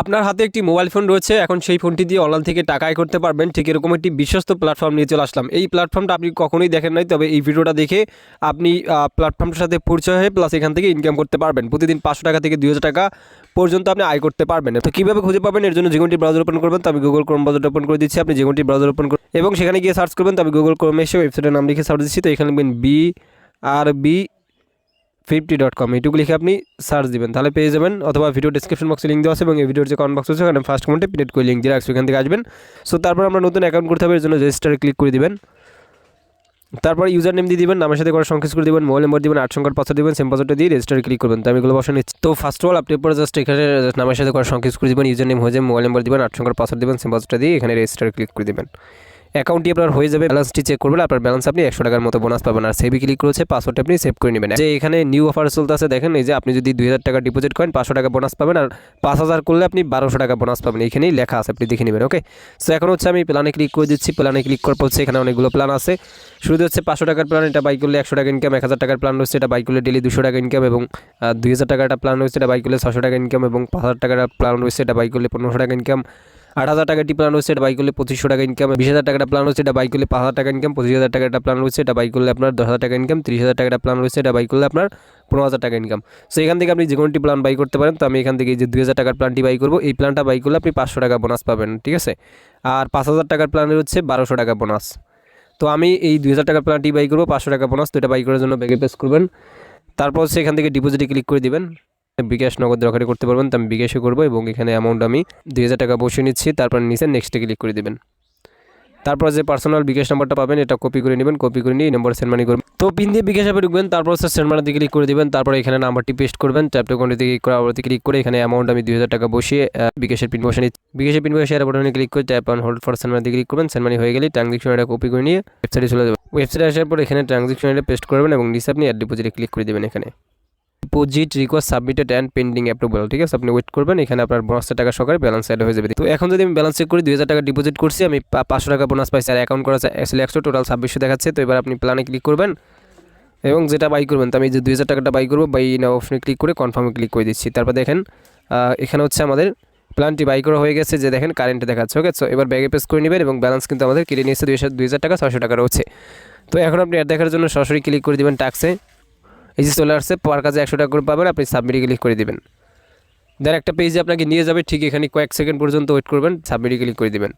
আপনার হাতে একটি মোবাইল ফোন রয়েছে, এখন সেই ফোনটি দিয়ে অনলাইন থেকে টাকা আয় করতে পারবেন। ঠিক এরকম একটি বিশ্বস্ত প্ল্যাটফর্ম নিয়ে চলে আসলাম। এই প্ল্যাটফর্মটা আপনি কখনোই দেখেন নাই, তবে এই ভিডিওটা দেখে আপনি প্ল্যাটফর্মটার সাথে পরিচয় হয়ে প্লাস এখান থেকে ইনকাম করতে পারবেন। প্রতিদিন 500 টাকা থেকে 2000 টাকা পর্যন্ত আপনি আয় করতে পারবেন। তো কীভাবে খুঁজে পাবেন, এর জন্য যে কোনটি ব্রাউজার ওপেন করবেন, তো আমি গুগল ক্রোম ব্রাউজার ওপেন করে দিচ্ছি। আপনি যে কোনটি ব্রাউজার ওপেন করবেন এবং সেখানে গিয়ে সার্চ করবেন। তো আমি গুগল ক্রোমে এসে ওয়েবসাইটের নাম লিখে সার্চ দিচ্ছি। তো এখানে লিখবেন brb50.com, এইটুকু লিখে আপনি সার্চ দিবেন, তাহলে পেয়ে যাবেন। অথবা ভিডিও ডিসক্রিপশন বক্সে লিঙ্ক দেওয়া আছে এবং এই ভিডিওর যে কমেন্ট বক্স আছে ওখানে ফার্স্ট কমেন্টে পিনেট করে লিঙ্ক দিয়ে রাখছি, ওখান থেকে আসবেন। সো তারপর আমরা নতুন অ্যাকাউন্ট করতে হবে, এর জন্য রেজিস্টারে ক্লিক করে দিবেন। তারপর ইউজার নেম দিয়ে দিবেন, নামের সাথে করে সংকেত করে দিবেন, মোবাইল নম্বর দিবেন, 8 সংখ্যার পাসওয়ার্ড দিবেন, সেম পাসওয়ার্ডটা দিয়ে রেজিস্টারে ক্লিক করবেন। তো আমি এগুলো বসে নিচ্ছি। তো ফার্স্ট অফ অল আপনি পরে জাস্ট এখানে নামের সাথে করে সংকেত করে দিবেন, ইউজার নেম হয়ে যাবে, মোবাইল নম্বর দিবেন, 8 সংখ্যার পাসওয়ার্ড দিবেন, সেম পাসওয়ার্ডটা দিয়ে এখানে রেজিস্টারে ক্লিক করে দিবেন। অ্যাকাউন্টটি আপনার হয়ে যাবে। ব্যালেন্সটি চেক করবেন, আপনার ব্যালেন্স আপনি 100 টাকার মতো বোনাস পাবেন। আর সেভে ক্লিক করেছে, পাসওয়ার্ডটা আপনি সেভ করে নেবেন। যে এখানে নিউ অফার চলতে আছে দেখেন, এই যে আপনি যদি 2000 টাকা ডিপোজিট করেন 500 টাকা বোনাস পাবেন, আর 5000 করলে আপনি 1200 টাকা বোনাস পাবেন। এখানেই লেখা আছে, আপনি দেখে নেবেন। ওকে, সো এখন হচ্ছে আমি প্ল্যানে ক্লিক করে দিচ্ছি। প্ল্যানে ক্লিক করার পর এখানে অনেকগুলো প্ল্যান আছে। শুরুতে হচ্ছে 500 টাকার প্ল্যান, এটা বাই করলে 100 টাকা ইনকাম। 1000 টাকার প্ল্যান রয়েছে, এটা বাই করলে ডেলি 200 টাকা ইনকাম। এবং 2000 টাকার একটা প্ল্যান রয়েছে, এটা বাই করলে 600 টাকা ইনকাম। এবং 5000 টাকার প্ল্যান রয়েছে, এটা বাই করলে 1500 টাকা ইনকাম। 8000 টাকার প্ল্যান রয়েছে, এটা বাই করলে 2500 টাকা ইনকাম। 20000 টাকার প্ল্যান রয়েছে, এটা বাই করলে 5000 টাকা ইনকাম। 25000 টাকার একটা প্ল্যান রয়েছে, এটা বাই করলে আপনার 10000 টাকা ইনকাম। 30000 টাকার প্ল্যান রয়েছে, এটা বাই করলে আপনার 15000 টাকা ইনকাম। সো এখান থেকে আপনি যে কোনটি প্ল্যান বাই করতে পারেন। তো আমি এখান থেকে যে 2000 টাকার প্ল্যানটি বাই করবো, এই প্ল্যানটা বাই করলে আপনি 500 টাকা বোনাস পাবেন, ঠিক আছে। আর 5000 টাকার প্ল্যানের হচ্ছে 1200 টাকা বোনাস। তো আমি এই 2000 টাকার প্ল্যানটি বাই করবো, 500 টাকা বোনাস। তো এটা বাই করার জন্য ব্যাগে প্রেস করবেন। তারপর সেখান থেকে ডিপোজিটে ক্লিক করে দিবেন। বিকাশ নগদ দরকারি করতে পারবেন, তো আমি বিকাশে করবো এবং এখানে অ্যামাউন্ট আমি 2000 টাকা বসিয়ে নিচ্ছি। তারপর নিচে নেক্সটে ক্লিক করে দেবেন। তারপর যে পার্সোনাল বিকাশ নাম্বারটা পাবেন, এটা কপি করে নেবেন। কপি করে নিয়ে এই নম্বরে সেন্ড মানি করবেন। তো পিন দিয়ে বিকাশ অ্যাপে ঢুকবেন, তারপর হচ্ছে সেন্ড মানিতে ক্লিক করে দেবেন। তারপর এখানে নাম্বারটি পেস্ট করবেন, ট্যাপ টু কন্টিনিউ ক্লিক করে আবার ক্লিক করে এখানে অ্যামাউন্ট আমি 2000 টাকা বসিয়ে বিকাশের পিন বসে নিচ্ছি। বিকাশের পিন বসে বাটনে ক্লিক করে tap on hold for send মানিতে ক্লিক করবেন। সেন্ড মানি হয়ে গেলে ট্রানজাকশন এটা কপি করে নিয়ে ওয়েবসাইটে চলে যাবেন। ওয়েবসাইটে আসার পর এখানে ট্রানজাকশন এটা পেস্ট করবেন এবং নিচে আপনি অ্যাড ডিপোজিটে ক্লিক করে দেবেন। এখানে deposit request submitted and pending approval, ঠিক আছে। আপনি ওয়েট করবেন, এখানে আপনার 500 টাকা সহকারে ব্যালেন্স অ্যাড হয়ে যাবে। তো এখন যদি আমি ব্যালেন্স চেক করি, 2000 টাকা ডিপোজিট করছি, আমি 500 টাকা বোনাস পাইছি। আর অ্যাকাউন্ট করা আসলে 100, টোটাল 2600 দেখাচ্ছে। তো এবার আপনি প্ল্যানে ক্লিক করবেন এবং যেটা বাই করবেন, তো আমি যে 2000 টাকাটা বাই করবো, বাই নাও অপশনে ক্লিক করে কনফার্মে ক্লিক করে দিচ্ছি। তারপর দেখেন এখানে হচ্ছে আমাদের প্ল্যানটি বাই করা হয়ে গেছে, যে দেখেন কারেন্টে দেখাচ্ছে। ওকে, সো এবার ব্যাগে পেস করে নেবেন এবং ব্যালেন্স কিন্তু আমাদের কেটে নিয়েছে 2000 টাকা, 600 টাকা রয়েছে। তো এখন আপনি অ্যাড দেখার জন্য সরাসরি ক্লিক করে দেবেন ট্যাক্সে। এই যে চলে আসছে, পার কাজে 100 টাকা করে পাবেন। আপনি সাবমিটে ক্লিক করে দেবেন, দেন একটা পেজে আপনাকে নিয়ে যাবে। ঠিক এখানে কয়েক সেকেন্ড পর্যন্ত ওয়েট করবেন, সাবমিটে ক্লিক করে দেবেন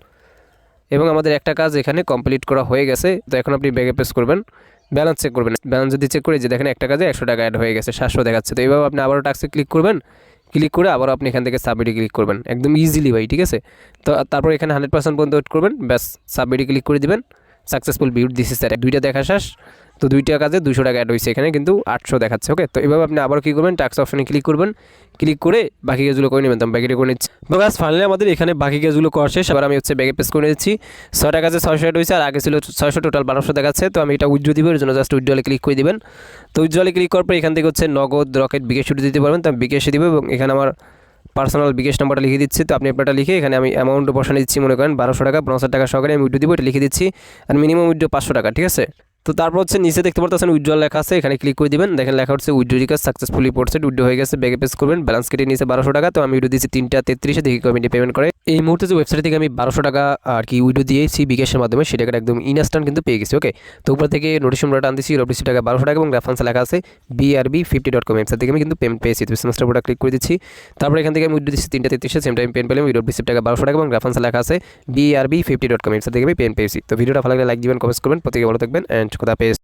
এবং আমাদের একটা কাজ এখানে কমপ্লিট করা হয়ে গেছে। তো এখন আপনি ব্যাগে প্রেস করবেন, ব্যালেন্স চেক করবেন। ব্যালেন্স যদি চেক করে যে দেখেন একটা কাজে 100 টাকা অ্যাড হয়ে গেছে, 700 দেখাচ্ছে। তো এইভাবে আপনি আবারও ট্যাক্সে ক্লিক করবেন, ক্লিক করে আবারও আপনি এখান থেকে সাবমিটে ক্লিক করবেন, একদম ইজিলি ভাই, ঠিক আছে। তো তারপর এখানে 100% পর্যন্ত ওয়েট করবেন, ব্যাস সাবমিটে ক্লিক করে দিবেন। সাকসেসফুল ভিউড দিস ইজ দুইটা দেখা শেষ। তো 2টা কাজে 200 টাকা অ্যাড হয়েছে, এখানে কিন্তু 800 দেখাচ্ছে। ওকে, তো এভাবে আপনি আবার কী করবেন, ট্যাক্স অপশনে ক্লিক করবেন, ক্লিক করে বাকি কাজগুলো করে নেবেন। তো আমি ব্যাগে করে নিচ্ছি। ব্যাস ফাইনালি আমাদের এখানে বাকি কাজগুলো করা শেষ। এবার আমি হচ্ছে ব্যাগে পেস করে নিচ্ছি। 6টা কাজে 600 অ্যাড হয়েছে, আর আগে ছিল 600, টোটাল 1200 দেখাচ্ছে। তো আমি এটা উইথড্র দিব, এর জন্য জাস্ট উইথড্রলে ক্লিক করে দিবেন। তো উইথড্রলে ক্লিক করার পর এখান থেকে হচ্ছে নগদ, রকেট, বিকাশ শুরু দিতে পারবেন। তো আমি বিকাশে দিব এবং এখানে আমার পার্সোনাল বিকাশ নাম্বারটা লিখে দিচ্ছি। তো আপনি আপনারটা লিখে এখানে আমি অ্যামাউন্ট বসানো দিচ্ছি, মনে করেন 1200 টাকা, 5000 টাকা সহকারে আমি উইথড্র দিব, এটা লিখে দিচ্ছি। আর মিনিমাম উইথড্র 500 টাকা, ঠিক আছে। তো তারপর হচ্ছে নিচে দেখতে পাচ্ছেন উইথড্রল লেখা আছে, এখানে ক্লিক করে দিবেন। দেখেন লেখা হচ্ছে withdraw request successfully processed, withdraw হয়ে গেছে। ব্যাগে পেস করবেন, ব্যালেন্স কেটে নিয়েছে 1200 টাকা। তো আমি উইথড্র দিয়েছি 3টা 33-এ, দেখি কমিটি পেমেন্ট করে। এই মুহূর্তে যে ওয়েবসাইট থেকে আমি 1200 টাকা আর কি উইথড্র দিয়েছি বিকাশের মাধ্যমে, সেটাকে একদম ইনস্ট্যান্ট কিন্তু পেয়ে গেছি। ওকে, তো উপর থেকে নোটিফিকেশন টান দিচ্ছি, রবিসি টাকা 1200 টাকা এবং রেফারেন্স লেখা আছে brb50.com, ওয়েবসাইট থেকে আমি কিন্তু পেমেন্ট পেয়েছি। তো সেমিস্টার বোর্ডটা ক্লিক করে দিচ্ছি। তারপর এখান থেকে আমি উইথড্র দিচ্ছি 3টা 33-এ, সেম টাইম পেন পেলাম। রবিসি টাকা 1200 টাকা এবং রেফারেন্স লেখা আছে brb50.com, ওয়েবসাইট থেকে আমি পেন পেয়েছি। তো ভিডিওটা ভালো লাগলে লাইক দিবেন, কমেন্ট করবেন। প্রত্যেকে ভালো থাকবেন অ্যান্ড খোদা হাফেজ।